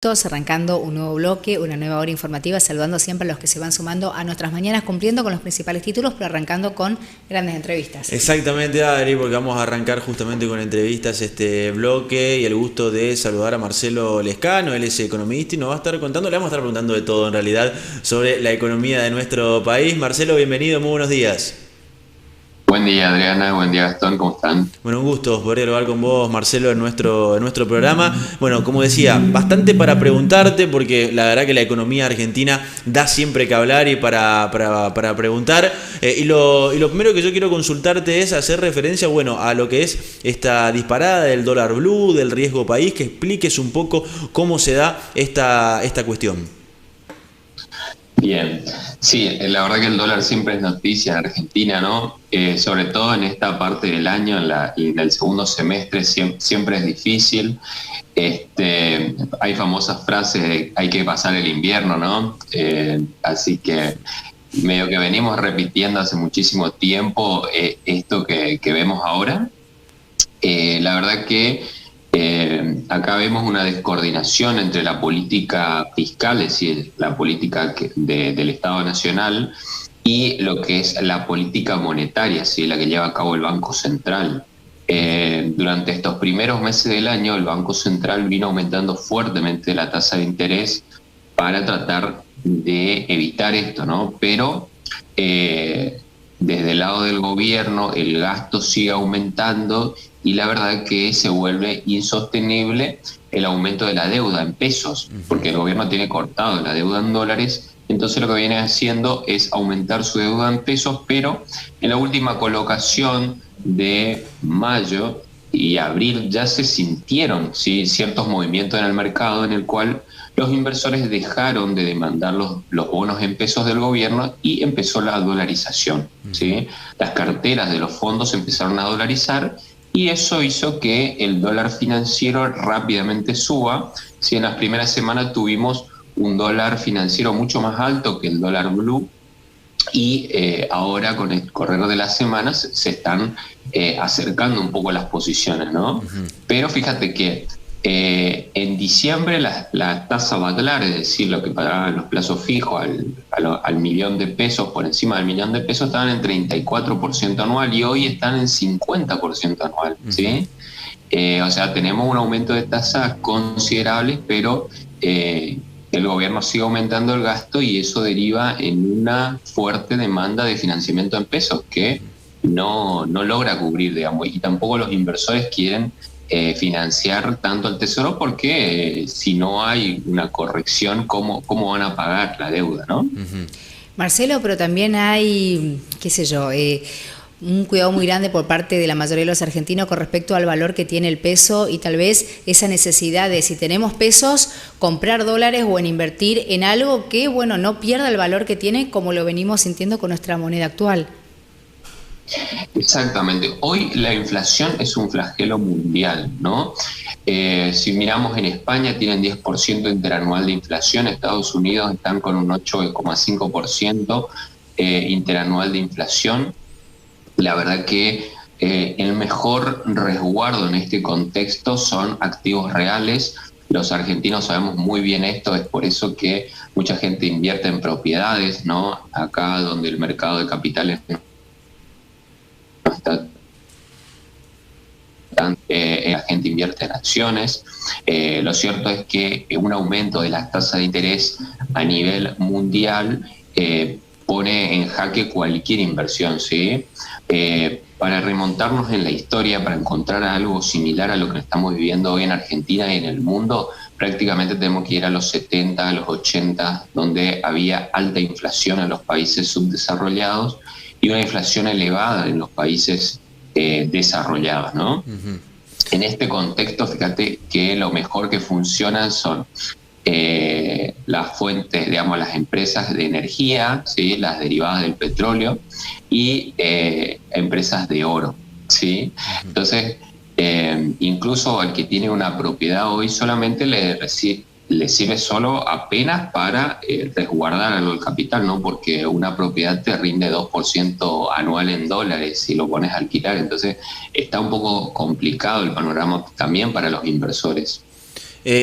Todos arrancando un nuevo bloque, una nueva hora informativa, saludando siempre a los que se van sumando a nuestras mañanas, cumpliendo con los principales títulos, pero arrancando con grandes entrevistas. Exactamente, Adri, porque vamos a arrancar justamente con entrevistas este bloque y el gusto de saludar a Marcelo Lescano. Él es economista y nos va a estar contando, le vamos a estar preguntando de todo en realidad sobre la economía de nuestro país. Marcelo, bienvenido, muy buenos días. Buen día, Adriana, buen día, Gastón, ¿cómo están? Bueno, un gusto poder dialogar con vos, Marcelo, en nuestro programa. Bueno, como decía, bastante para preguntarte, porque la verdad que la economía argentina da siempre que hablar y para preguntar. Y lo primero que yo quiero consultarte es hacer referencia, bueno, a lo que es esta disparada del dólar blue, del riesgo país, que expliques un poco cómo se da esta cuestión. Bien, sí, la verdad que el dólar siempre es noticia en Argentina, ¿no? Sobre todo en esta parte del año y en el segundo semestre siempre es difícil. Hay famosas frases de hay que pasar el invierno, ¿no? Así que medio que venimos repitiendo hace muchísimo tiempo esto que vemos ahora. La verdad que acá vemos una descoordinación entre la política fiscal, es decir, la política del Estado Nacional, y lo que es la política monetaria, ¿sí? La que lleva a cabo el Banco Central. Durante estos primeros meses del año, el Banco Central vino aumentando fuertemente la tasa de interés para tratar de evitar esto, ¿no? Pero desde el lado del gobierno el gasto sigue aumentando y la verdad que se vuelve insostenible el aumento de la deuda en pesos, porque el gobierno tiene cortado la deuda en dólares, entonces lo que viene haciendo es aumentar su deuda en pesos, pero en la última colocación de mayo y abril ya se sintieron, ¿sí?, ciertos movimientos en el mercado en el cual los inversores dejaron de demandar los bonos en pesos del gobierno y empezó la dolarización, ¿sí? Las carteras de los fondos empezaron a dolarizar y eso hizo que el dólar financiero rápidamente suba. ¿Sí? En las primeras semanas tuvimos un dólar financiero mucho más alto que el dólar blue y ahora con el correr de las semanas se están acercando un poco las posiciones, ¿no? Pero fíjate que en diciembre la tasa Badlar, es decir, lo que pagaban los plazos fijos al millón de pesos, por encima del millón de pesos, estaban en 34% anual y hoy están en 50% anual, ¿sí? O sea, tenemos un aumento de tasas considerable, pero el gobierno sigue aumentando el gasto y eso deriva en una fuerte demanda de financiamiento en pesos que no logra cubrir, digamos, y tampoco los inversores quieren financiar tanto el tesoro porque si no hay una corrección, ¿cómo van a pagar la deuda, no? Marcelo, pero también hay, qué sé yo, un cuidado muy grande por parte de la mayoría de los argentinos con respecto al valor que tiene el peso y tal vez esa necesidad de, si tenemos pesos, comprar dólares o en invertir en algo que, bueno, no pierda el valor que tiene como lo venimos sintiendo con nuestra moneda actual. Exactamente. Hoy la inflación es un flagelo mundial, ¿no? Si miramos en España tienen 10% interanual de inflación, Estados Unidos están con un 8,5% interanual de inflación. La verdad que el mejor resguardo en este contexto son activos reales. Los argentinos sabemos muy bien esto, es por eso que mucha gente invierte en propiedades, ¿no? Acá donde el mercado de capitales no está la gente invierte en acciones. Lo cierto es que un aumento de las tasas de interés a nivel mundial pone en jaque cualquier inversión, ¿sí? Para remontarnos en la historia, para encontrar algo similar a lo que estamos viviendo hoy en Argentina y en el mundo, prácticamente tenemos que ir a los 70, a los 80, donde había alta inflación en los países subdesarrollados y una inflación elevada en los países desarrollados, ¿no? En este contexto, fíjate que lo mejor que funcionan son las fuentes, digamos, las empresas de energía, ¿sí?, las derivadas del petróleo y empresas de oro, ¿sí? Entonces, incluso al que tiene una propiedad hoy solamente le sirve solo apenas para resguardar algo del capital, ¿no? Porque una propiedad te rinde 2% anual en dólares si lo pones a alquilar. Entonces está un poco complicado el panorama también para los inversores.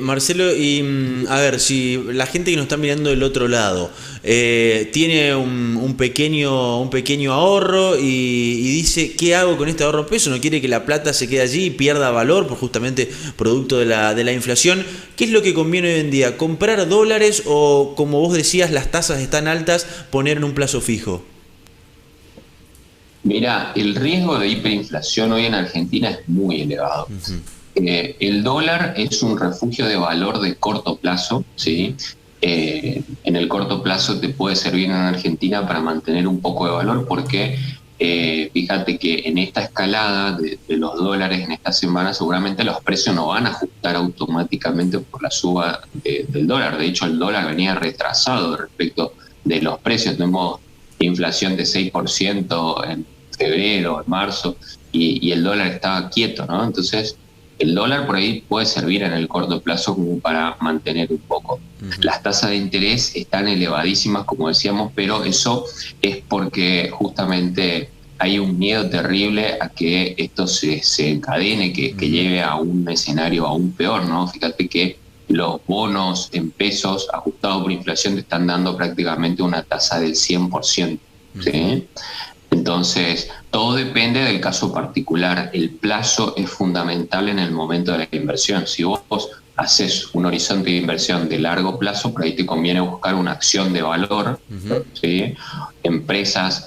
Marcelo, y a ver, si la gente que nos está mirando del otro lado tiene un pequeño ahorro y dice, ¿qué hago con este ahorro peso? No quiere que la plata se quede allí y pierda valor por justamente producto de la inflación. ¿Qué es lo que conviene hoy en día? ¿Comprar dólares o, como vos decías, las tasas están altas, poner en un plazo fijo? Mira, el riesgo de hiperinflación hoy en Argentina es muy elevado. El dólar es un refugio de valor de corto plazo, ¿sí? En el corto plazo te puede servir en Argentina para mantener un poco de valor porque fíjate que en esta escalada de los dólares en esta semana seguramente los precios no van a ajustar automáticamente por la suba del dólar. De hecho, el dólar venía retrasado respecto de los precios. Tenemos inflación de 6% en febrero, en marzo, y el dólar estaba quieto, ¿no? Entonces, el dólar por ahí puede servir en el corto plazo como para mantener un poco. Las tasas de interés están elevadísimas, como decíamos, pero eso es porque justamente hay un miedo terrible a que esto se encadene, que lleve a un escenario aún peor, ¿no? Fíjate que los bonos en pesos ajustados por inflación te están dando prácticamente una tasa del 100%, ¿sí? Entonces, todo depende del caso particular. El plazo es fundamental en el momento de la inversión. Si vos haces un horizonte de inversión de largo plazo, por ahí te conviene buscar una acción de valor, ¿sí? Empresas,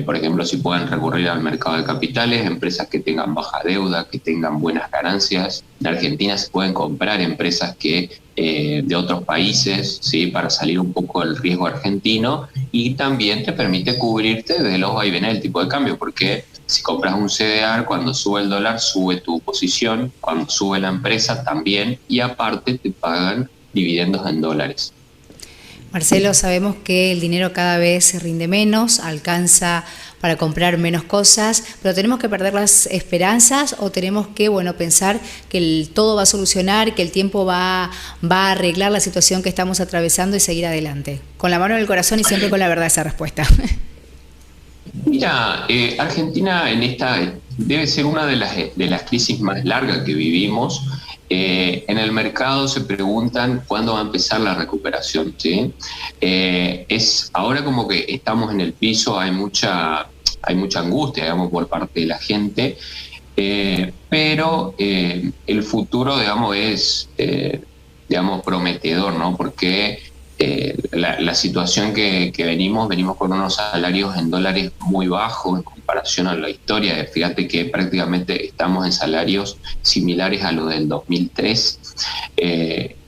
por ejemplo, si pueden recurrir al mercado de capitales, empresas que tengan baja deuda, que tengan buenas ganancias. En Argentina se pueden comprar empresas de otros países, ¿sí? Para salir un poco del riesgo argentino, y también te permite cubrirte de los vaivenes del tipo de cambio, porque si compras un CDR, cuando sube el dólar, sube tu posición, cuando sube la empresa también, y aparte te pagan dividendos en dólares. Marcelo, sabemos que el dinero cada vez se rinde menos, alcanza para comprar menos cosas, pero ¿tenemos que perder las esperanzas o tenemos que, pensar que todo va a solucionar, que el tiempo va a arreglar la situación que estamos atravesando y seguir adelante? Con la mano en el corazón y siempre con la verdad esa respuesta. Mira, Argentina en esta debe ser una de las crisis más largas que vivimos. En el mercado se preguntan cuándo va a empezar la recuperación, ¿sí? Es ahora como que estamos en el piso, hay mucha angustia, digamos, por parte de la gente, pero el futuro, digamos, es prometedor, ¿no? Porque la situación que venimos con unos salarios en dólares muy bajos en comparación a la historia. Fíjate que prácticamente estamos en salarios similares a los del 2003.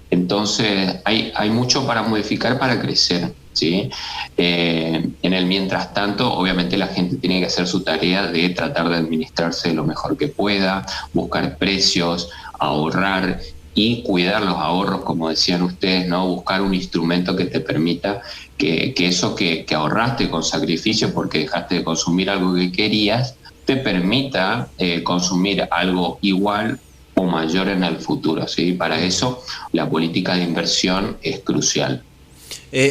Entonces hay mucho para modificar, para crecer, ¿sí? En el mientras tanto, obviamente la gente tiene que hacer su tarea de tratar de administrarse lo mejor que pueda, buscar precios, ahorrar y cuidar los ahorros, como decían ustedes, ¿no? Buscar un instrumento que te permita que eso que ahorraste con sacrificio porque dejaste de consumir algo que querías, te permita consumir algo igual o mayor en el futuro, ¿sí? Para eso la política de inversión es crucial.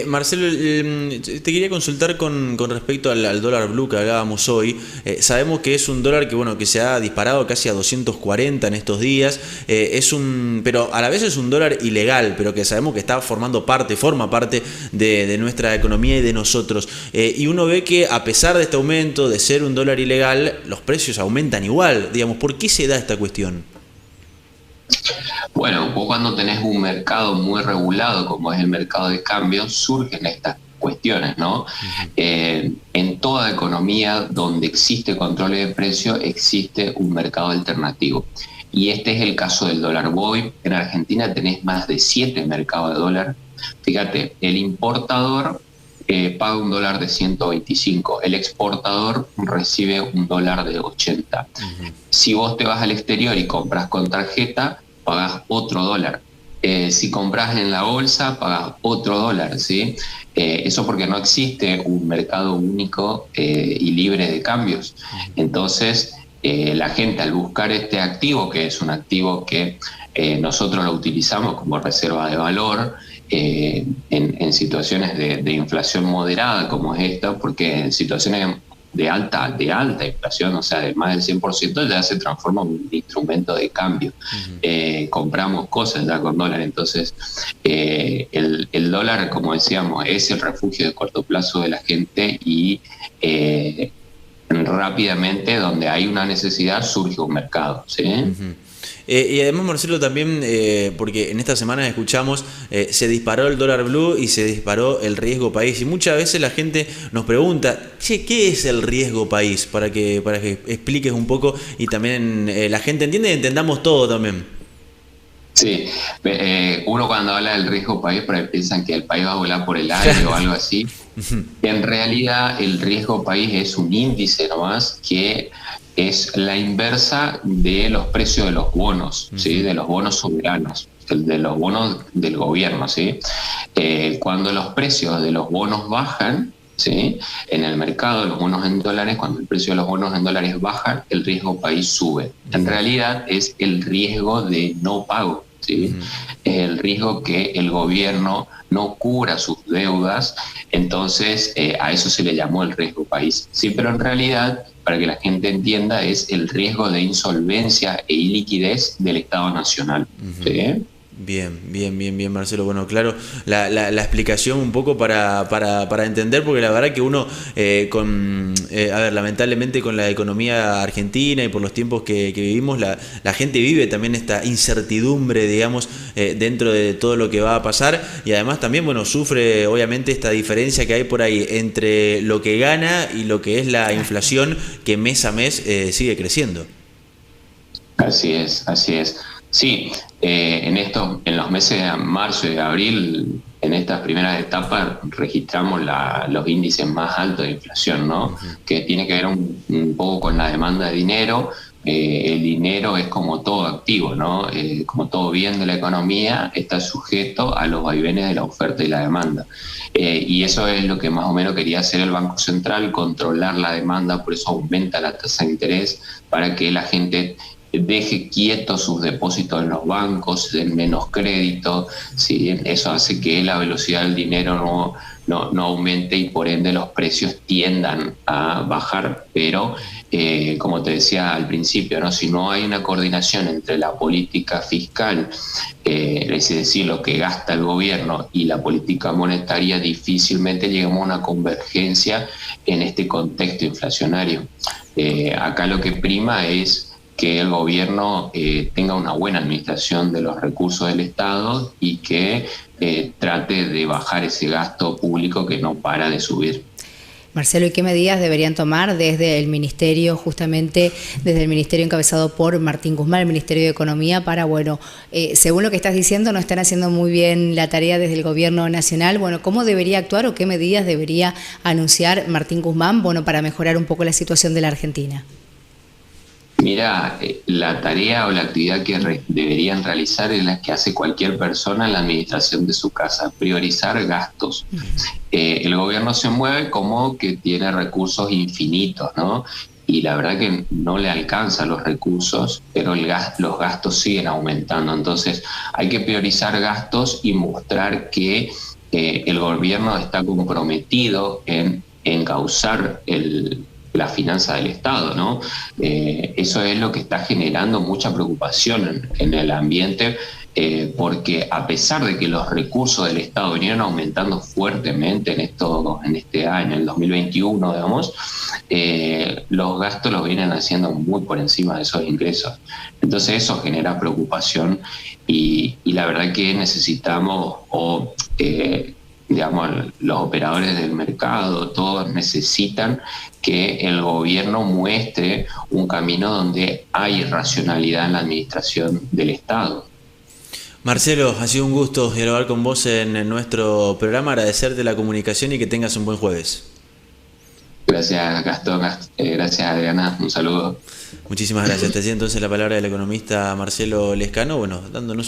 Marcelo, te quería consultar con respecto al dólar blue que hablábamos hoy. Sabemos que es un dólar que se ha disparado casi a 240 en estos días. Pero a la vez es un dólar ilegal, pero que sabemos que forma parte de nuestra economía y de nosotros. Y uno ve que a pesar de este aumento, de ser un dólar ilegal, los precios aumentan igual. Digamos, ¿por qué se da esta cuestión? Bueno, vos cuando tenés un mercado muy regulado, como es el mercado de cambios, surgen estas cuestiones, ¿no? En toda economía donde existe control de precio, existe un mercado alternativo. Y este es el caso del dólar. Hoy en Argentina tenés más de 7 mercados de dólar. Fíjate, el importador paga un dólar de 125, el exportador recibe un dólar de 80. Si vos te vas al exterior y compras con tarjeta, pagás otro dólar. Si compras en la bolsa, pagás otro dólar, ¿sí? Eso porque no existe un mercado único y libre de cambios. Entonces, la gente al buscar este activo, que es un activo que nosotros lo utilizamos como reserva de valor, en situaciones de inflación moderada como es esta, porque en situaciones alta inflación, o sea, de más del 100%, ya se transforma en un instrumento de cambio. Compramos cosas ya con dólar, entonces el dólar, como decíamos, es el refugio de corto plazo de la gente y rápidamente donde hay una necesidad surge un mercado, ¿sí? Y además, Marcelo, también, porque en estas semanas escuchamos, se disparó el dólar blue y se disparó el riesgo país. Y muchas veces la gente nos pregunta, che, ¿qué es el riesgo país? Para que expliques un poco y también la gente entienda y entendamos todo también. Sí, uno cuando habla del riesgo país, por ahí piensan que el país va a volar por el aire o algo así. En realidad, el riesgo país es un índice nomás que es la inversa de los precios de los bonos, ¿sí? De los bonos soberanos, de los bonos del gobierno, ¿sí? Cuando los precios de los bonos bajan, ¿sí? En el mercado de los bonos en dólares, cuando el precio de los bonos en dólares baja, el riesgo país sube. En realidad es el riesgo de no pago, ¿sí? El riesgo que el gobierno no cubra sus deudas, entonces a eso se le llamó el riesgo país. Sí, pero en realidad, para que la gente entienda, es el riesgo de insolvencia e iliquidez del Estado Nacional. ¿Sí? Bien, Marcelo. Bueno, claro, la explicación un poco para entender, porque la verdad que uno, lamentablemente con la economía argentina y por los tiempos que vivimos, la gente vive también esta incertidumbre, digamos, dentro de todo lo que va a pasar, y además también, bueno, sufre obviamente esta diferencia que hay por ahí entre lo que gana y lo que es la inflación, que mes a mes sigue creciendo. Así es. Sí, en los meses de marzo y de abril, en estas primeras etapas, registramos los índices más altos de inflación, ¿no? Que tiene que ver un poco con la demanda de dinero. El dinero es como todo activo, ¿no? Como todo bien de la economía, está sujeto a los vaivenes de la oferta y la demanda. Y eso es lo que más o menos quería hacer el Banco Central, controlar la demanda, por eso aumenta la tasa de interés, para que la gente deje quietos sus depósitos en los bancos, den menos crédito, ¿sí? Eso hace que la velocidad del dinero no aumente y por ende los precios tiendan a bajar, pero como te decía al principio, ¿no? Si no hay una coordinación entre la política fiscal, es decir, lo que gasta el gobierno, y la política monetaria, difícilmente llegamos a una convergencia en este contexto inflacionario. Acá lo que prima es que el gobierno tenga una buena administración de los recursos del Estado y que trate de bajar ese gasto público que no para de subir. Marcelo, ¿y qué medidas deberían tomar desde el Ministerio, justamente desde el Ministerio encabezado por Martín Guzmán, el Ministerio de Economía, para, bueno, según lo que estás diciendo, no están haciendo muy bien la tarea desde el Gobierno Nacional? Bueno, ¿cómo debería actuar o qué medidas debería anunciar Martín Guzmán, bueno, para mejorar un poco la situación de la Argentina? Mira, la tarea o la actividad que deberían realizar es la que hace cualquier persona en la administración de su casa: priorizar gastos. El gobierno se mueve como que tiene recursos infinitos, ¿no? Y la verdad que no le alcanzan los recursos, pero los gastos siguen aumentando. Entonces hay que priorizar gastos y mostrar que el gobierno está comprometido en encauzar la finanza del Estado, ¿no? Eso es lo que está generando mucha preocupación en el ambiente, porque a pesar de que los recursos del Estado vinieron aumentando fuertemente en este año, en el 2021, digamos, los gastos los vienen haciendo muy por encima de esos ingresos. Entonces eso genera preocupación y la verdad que necesitamos, digamos, los operadores del mercado, todos necesitan que el gobierno muestre un camino donde hay racionalidad en la administración del Estado. Marcelo, ha sido un gusto dialogar con vos en nuestro programa, agradecerte la comunicación y que tengas un buen jueves. Gracias, Gastón, gracias, Adriana, un saludo. Muchísimas gracias. Te hacía entonces la palabra del economista Marcelo Lescano, bueno, dándonos